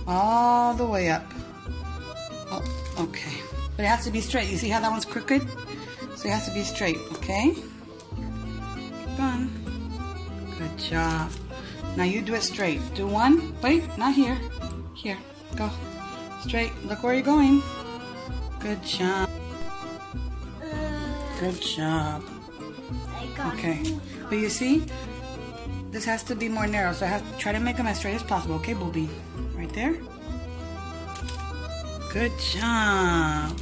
All the way up. Oh, okay. But it has to be straight. You see how that one's crooked? So it has to be straight, okay? Keep on. Good job. Now you do it straight. Do one. Wait, not here. Here. Go. Straight. Look where you're going. Good job. Good job. Okay. But you see, this has to be more narrow, so I have to try to make them as straight as possible. Okay, Booby? Right there. Good job.